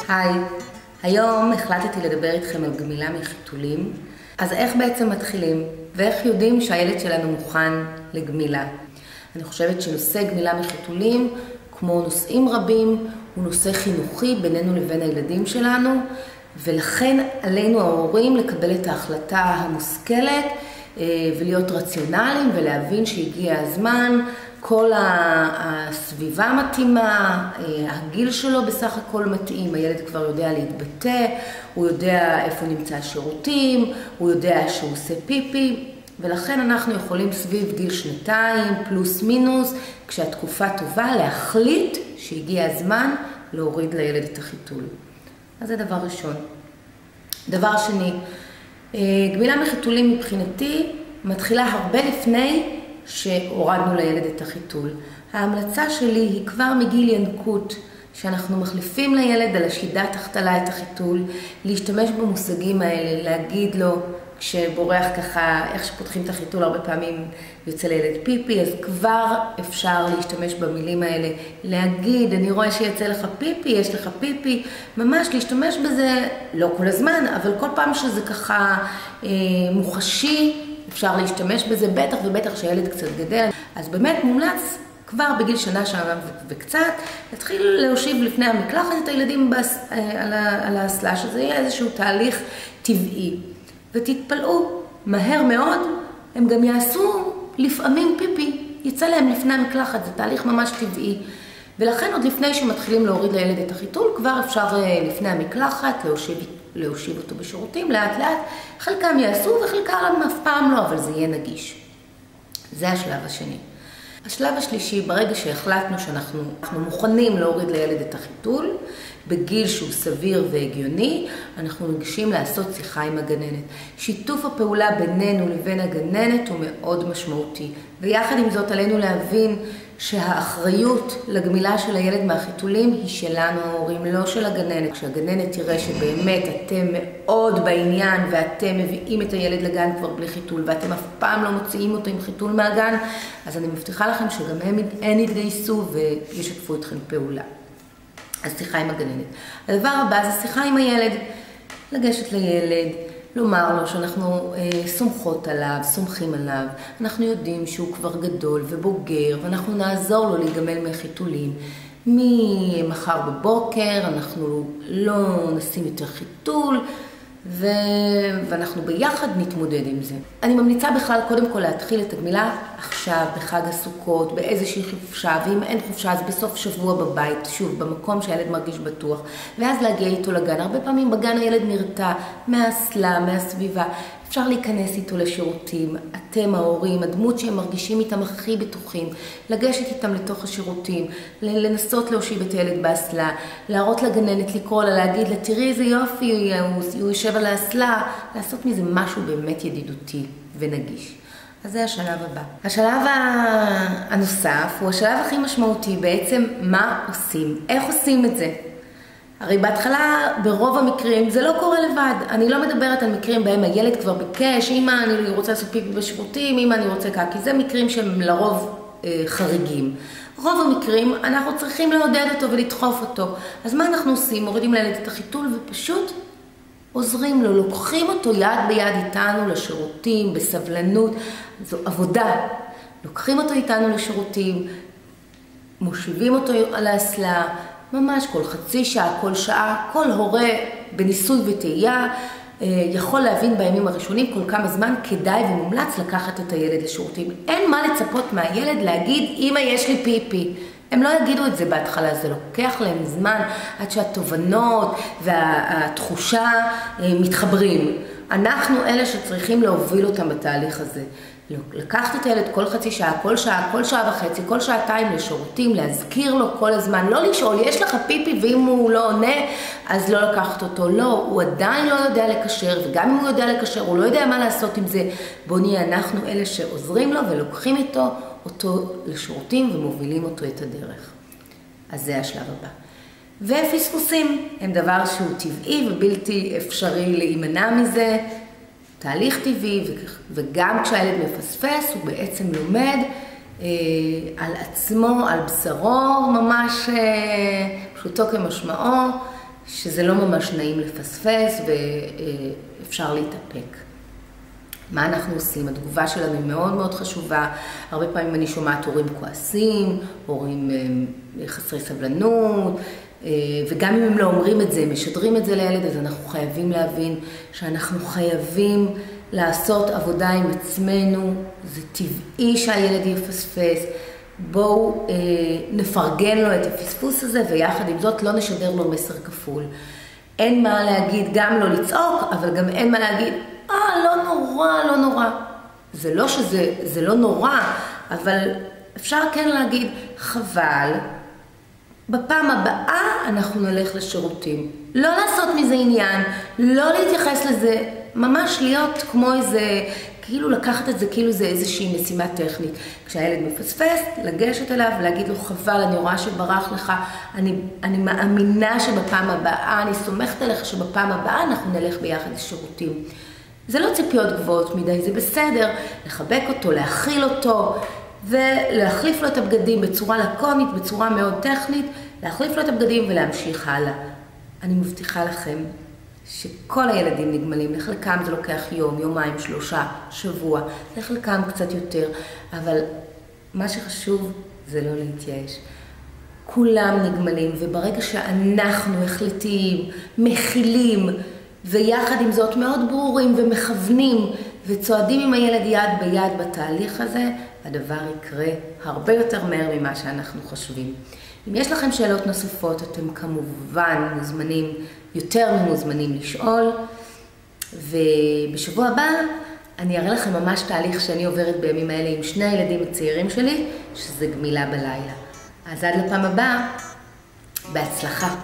היי, היום החלטתי לדבר איתכם על גמילה מחיתולים. אז איך בעצם מתחילים ואיך יודעים שהילד שלנו מוכן לגמילה? אני חושבת שנושא גמילה מחיתולים, כמו נושאים רבים, הוא נושא חינוכי בינינו לבין הילדים שלנו, ולכן עלינו ההורים לקבל את ההחלטה המושכלת ולהיות רציונליים ולהבין שהגיע הזמן, כל הסביבה מתאימה, הגיל שלו בסך הכל מתאים, הילד כבר יודע להתבטא, הוא יודע איפה נמצא השירותים, הוא יודע שהוא עושה פיפי, ולכן אנחנו יכולים סביב גיל 2 פלוס מינוס, כשהתקופה טובה, להחליט שהגיע הזמן להוריד לילד את החיתול. אז זה דבר ראשון. דבר שני, גמילה מחיתולים מבחינתי מתחילה הרבה לפני שהורדנו לילד את החיתול. ההמלצה שלי היא כבר מגיל ינקות, שאנחנו מחליפים לילד על השידת החתלה את החיתול, להשתמש במושגים האלה, להגיד לו, כשבורח ככה, איך שפותחים את החיתול הרבה פעמים יוצא לילד פיפי, אז כבר אפשר להשתמש במילים האלה, להגיד, אני רואה שיצא לך פיפי, יש לך פיפי, ממש להשתמש בזה, לא כל הזמן, אבל כל פעם שזה ככה מוחשי, אפשר להשתמש בזה, בטח ובטח שהילד קצת גדל. אז באמת מומלץ כבר בגיל שנה וקצת, להתחיל להושיב לפני המקלחת את הילדים על האסלה, שזה יהיה איזשהו תהליך טבעי. ותתפלאו, מהר מאוד, הם גם יעשו לפעמים פיפי, יצא להם לפני המקלחת, זה תהליך ממש טבעי. ולכן עוד לפני שמתחילים להוריד לילד את החיתול, כבר אפשר לפני המקלחת להושיב אותו בשירותים, לאט לאט. חלקם יעשו וחלקם אף פעם לא, אבל זה יהיה נגיש. זה השלב השני. השלב השלישי, ברגע שהחלטנו שאנחנו מוכנים להוריד לילד את החיתול, בגיל שהוא סביר והגיוני, אנחנו ניגשים לעשות שיחה עם הגננת. שיתוף הפעולה בינינו לבין הגננת הוא מאוד משמעותי. ויחד עם זאת עלינו להבין שהאחריות לגמילה של הילד מהחיתולים היא שלנו ההורים, לא של הגננת. כשהגננת תראה שבאמת אתם מאוד בעניין ואתם מביאים את הילד לגן כבר בלי חיתול ואתם אף פעם לא מוציאים אותו עם חיתול מהגן, אז אני מבטיחה לכם שגם הם יתגייסו וישתפו אתכם פעולה. אז שיחה עם הגננת. הדבר הבא זה שיחה עם הילד. לגשת לילד, לומר לו שאנחנו סומכות עליו, סומכים עליו. אנחנו יודעים שהוא כבר גדול ובוגר, ואנחנו נעזור לו להיגמל מהחיתולים. ממחר בבוקר אנחנו לא נשים יותר חיתול, ואנחנו ביחד נתמודד עם זה. אני ממליצה בכלל קודם כל להתחיל את הגמילה עכשיו, בחג הסוכות, באיזושהי חופשה, ואם אין חופשה אז בסוף שבוע בבית, שוב, במקום שהילד מרגיש בטוח, ואז להגיע איתו לגן. הרבה פעמים בגן הילד נרתע מהאסלה, מהסביבה, אפשר להיכנס איתו לשירותים, אתם ההורים, הדמות שהם מרגישים איתם הכי בטוחים, לגשת איתם לתוך השירותים, לנסות להושיב את הילד באסלה, להראות לגננת, לקרוא לה, להגיד לה, תראי איזה יופי, הוא יושב על האסלה, לעשות מזה משהו באמת ידידותי ונגיש. אז זה השלב הבא. השלב הנוסף הוא השלב הכי משמעותי, בעצם מה עושים, איך עושים את זה. הרי בהתחלה, ברוב המקרים, זה לא קורה לבד. אני לא מדברת על מקרים בהם הילד כבר ביקש, אמא אני רוצה לעשות פיפי בשירותים, אמא אני רוצה קקי. זה מקרים שהם לרוב חריגים. רוב המקרים אנחנו צריכים לעודד אותו ולדחוף אותו. אז מה אנחנו עושים? מורידים לילד את החיתול ופשוט עוזרים לו, לוקחים אותו יד ביד איתנו לשירותים, בסבלנות. זו עבודה. לוקחים אותו איתנו לשירותים, מושיבים אותו על האסלה, ממש כל חצי שעה, כל שעה, כל הורה בניסוי וטעייה יכול להבין בימים הראשונים כל כמה זמן כדאי ומומלץ לקחת את הילד לשירותים. אין מה לצפות מהילד להגיד, אמא יש לי פיפי. הם לא יגידו את זה בהתחלה, זה לוקח להם זמן עד שהתובנות והתחושה מתחברים. אנחנו אלה שצריכים להוביל אותם בתהליך הזה. לקחת את הילד כל חצי שעה, כל שעה וחצי, כל שעתיים לשירותים, להזכיר לו כל הזמן, לא לשאול, יש לך פיפי ואם הוא לא עונה, אז לא לקחת אותו. לא, הוא עדיין לא יודע לקשר, וגם אם הוא יודע לקשר, הוא לא יודע מה לעשות עם זה. בוא נהיה אנחנו אלה שעוזרים לו ולוקחים אותו לשירותים ומובילים אותו את הדרך. אז זה השלב הבא. ופספוסים הם דבר שהוא טבעי ובלתי אפשרי להימנע מזה. תהליך טבעי, וגם כשהילד מפספס הוא בעצם לומד על עצמו, על בשרו, ממש פשוטו כמשמעו, שזה לא ממש נעים לפספס ואפשר להתאפק. מה אנחנו עושים? התגובה שלנו היא מאוד מאוד חשובה. הרבה פעמים אני שומעת הורים כועסים, הורים חסרי סבלנות, וגם אם הם לא אומרים את זה, הם משדרים את זה לילד, אז אנחנו חייבים להבין שאנחנו חייבים לעשות עבודה עם עצמנו. זה טבעי שהילד יפספס. בואו נפרגן לו את הפספוס הזה, ויחד עם זאת לא נשדר לו מסר כפול. אין מה להגיד, גם לא לצעוק, אבל גם אין מה להגיד, לא נורא, לא נורא. זה לא שזה לא נורא, אבל אפשר כן להגיד, חבל, בפעם הבאה אנחנו נלך לשירותים. לא לעשות מזה עניין, לא להתייחס לזה, ממש להיות כמו איזה, כאילו לקחת את זה כאילו זה איזושהי משימה טכנית. כשהילד מפספס, לגשת אליו ולהגיד לו, חבל, אני רואה שברח לך, אני מאמינה שבפעם הבאה, אני סומכת עליך שבפעם הבאה אנחנו נלך ביחד לשירותים. זה לא ציפיות גבוהות מדי, זה בסדר, לחבק אותו, להכיל אותו, ולהחליף לו את הבגדים בצורה לקונית, בצורה מאוד טכנית, להחליף לו את הבגדים ולהמשיך הלאה. אני מבטיחה לכם שכל הילדים נגמלים, לחלקם זה לוקח יום, יומיים, 3, שבוע, לחלקם קצת יותר, אבל מה שחשוב זה לא להתייאש. כולם נגמלים, וברגע שאנחנו החלטיים, מכילים, ויחד עם זאת מאוד ברורים ומכוונים, וצועדים עם הילד יד ביד בתהליך הזה, הדבר יקרה הרבה יותר מהר ממה שאנחנו חושבים. אם יש לכם שאלות נוספות, אתם כמובן מוזמנים, יותר ממוזמנים לשאול, ובשבוע הבא אני אראה לכם ממש תהליך שאני עוברת בימים האלה עם 2 הילדים הצעירים שלי, שזה גמילה בלילה. אז עד לפעם הבאה, בהצלחה.